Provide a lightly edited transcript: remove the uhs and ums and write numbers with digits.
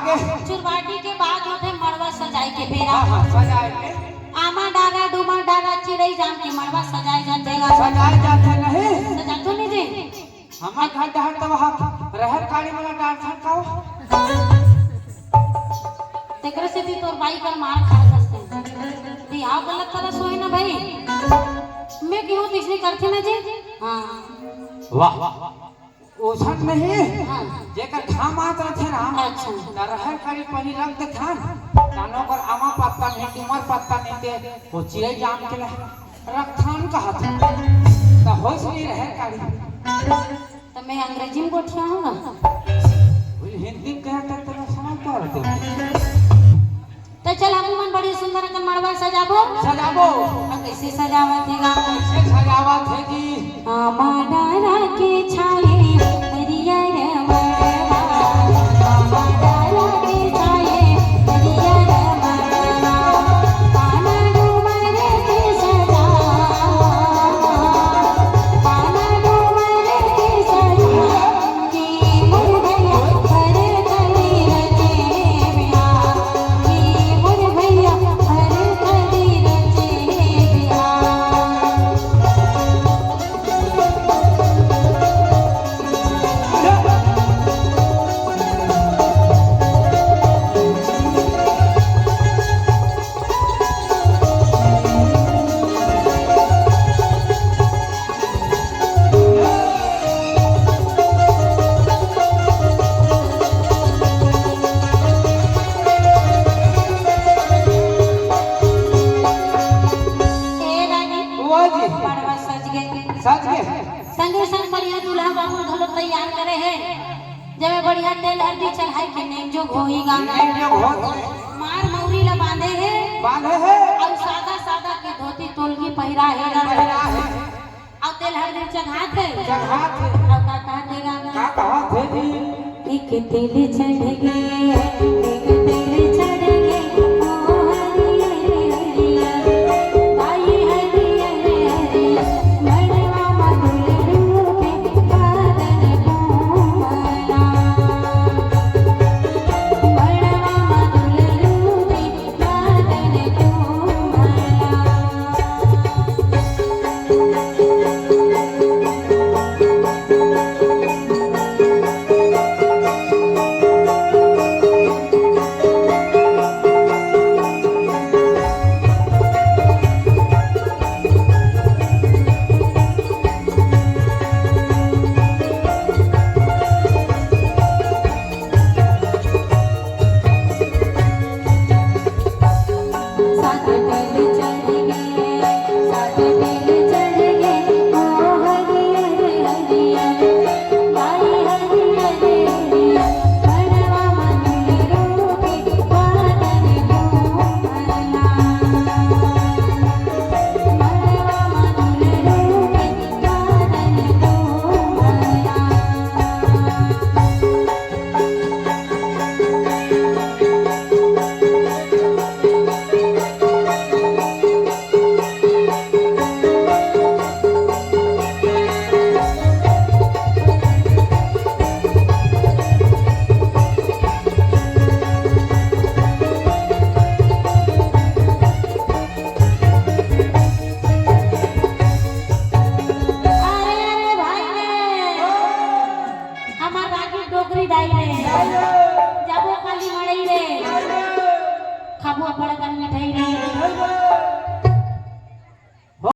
आगे चुरबाटी के बाद होते मड़वा सजाई के फेरा। हां सजाए के आमा डाला डूमा डाला चिरई जाम के मड़वा सजाए जातेगा। सजाए जाते नहीं सजातो नहीं जी हमार घर दहर तो वहां रहर काली वाला डाल छकाओ तेकरे से भी तोर बाई कर मार खा सकते बियाह गलत तरह सोई ना भाई मैं क्यों तीसरी करथे ना जी। हां वाह ओछन नहीं हां जेकर घाम आत रथे ना अच्छा ना रहर काली पानी रख दे थान तानो पर आमा पत्ता नहीं उमर पत्ता नहीं दे वो चिड़ै जाम के रखथान कहा था तो होश नहीं रहर काली तो मैं अंग्रेजी में गोठिया हूँगा हिंदी में कहते तो समझ पड़ते तो चल हम मन बड़ी सुंदर कर मड़वा सजाबो सजाबो कैसे सजावत हैगा कैसे सजावत है जी आमाडारा के छाए हरियर मड़वा आमाडारा के छाए हरियर मड़वा पाना डूमर के सजा पाना डूमर के सजा की मुरभैया हर कली रचे बिहार की मुरभैया हर कली रचे बिहार। मड़वा सज गए सज के संगे संग बढ़िया दूल्हा बाबू घलो तैयार करे है जब बढ़िया तेल हल्दी चढ़ाई के नेक जो होईगा नहीं जो होत मार मौरी ला बांधे है बांधे है और सादा सादा के धोती तोलगी पहिरा है पहरा है और तेल हल्दी चढ़ात है जगहात है और का कहा देगा का कहत है जी एक तेल चढ़ गए एक तेल चढ़ गए ओ हरियर हरियर आई हरियर हरियर मड़वा मधुरू के बादल घूमला मड़वा मधुरू के बादल घूमला। सात तेल चढ़ गए सात तेल चढ़ गए ओ हरियर हरियर आई हरियर हरियर मड़वा मधुरू के बादल घूमला मड़वा मधुरू के बादल घूमला। अरे अरे भाई रे हमार रागी डोगरी डाई रे जाबो काली मड़ई रे खाबो पड़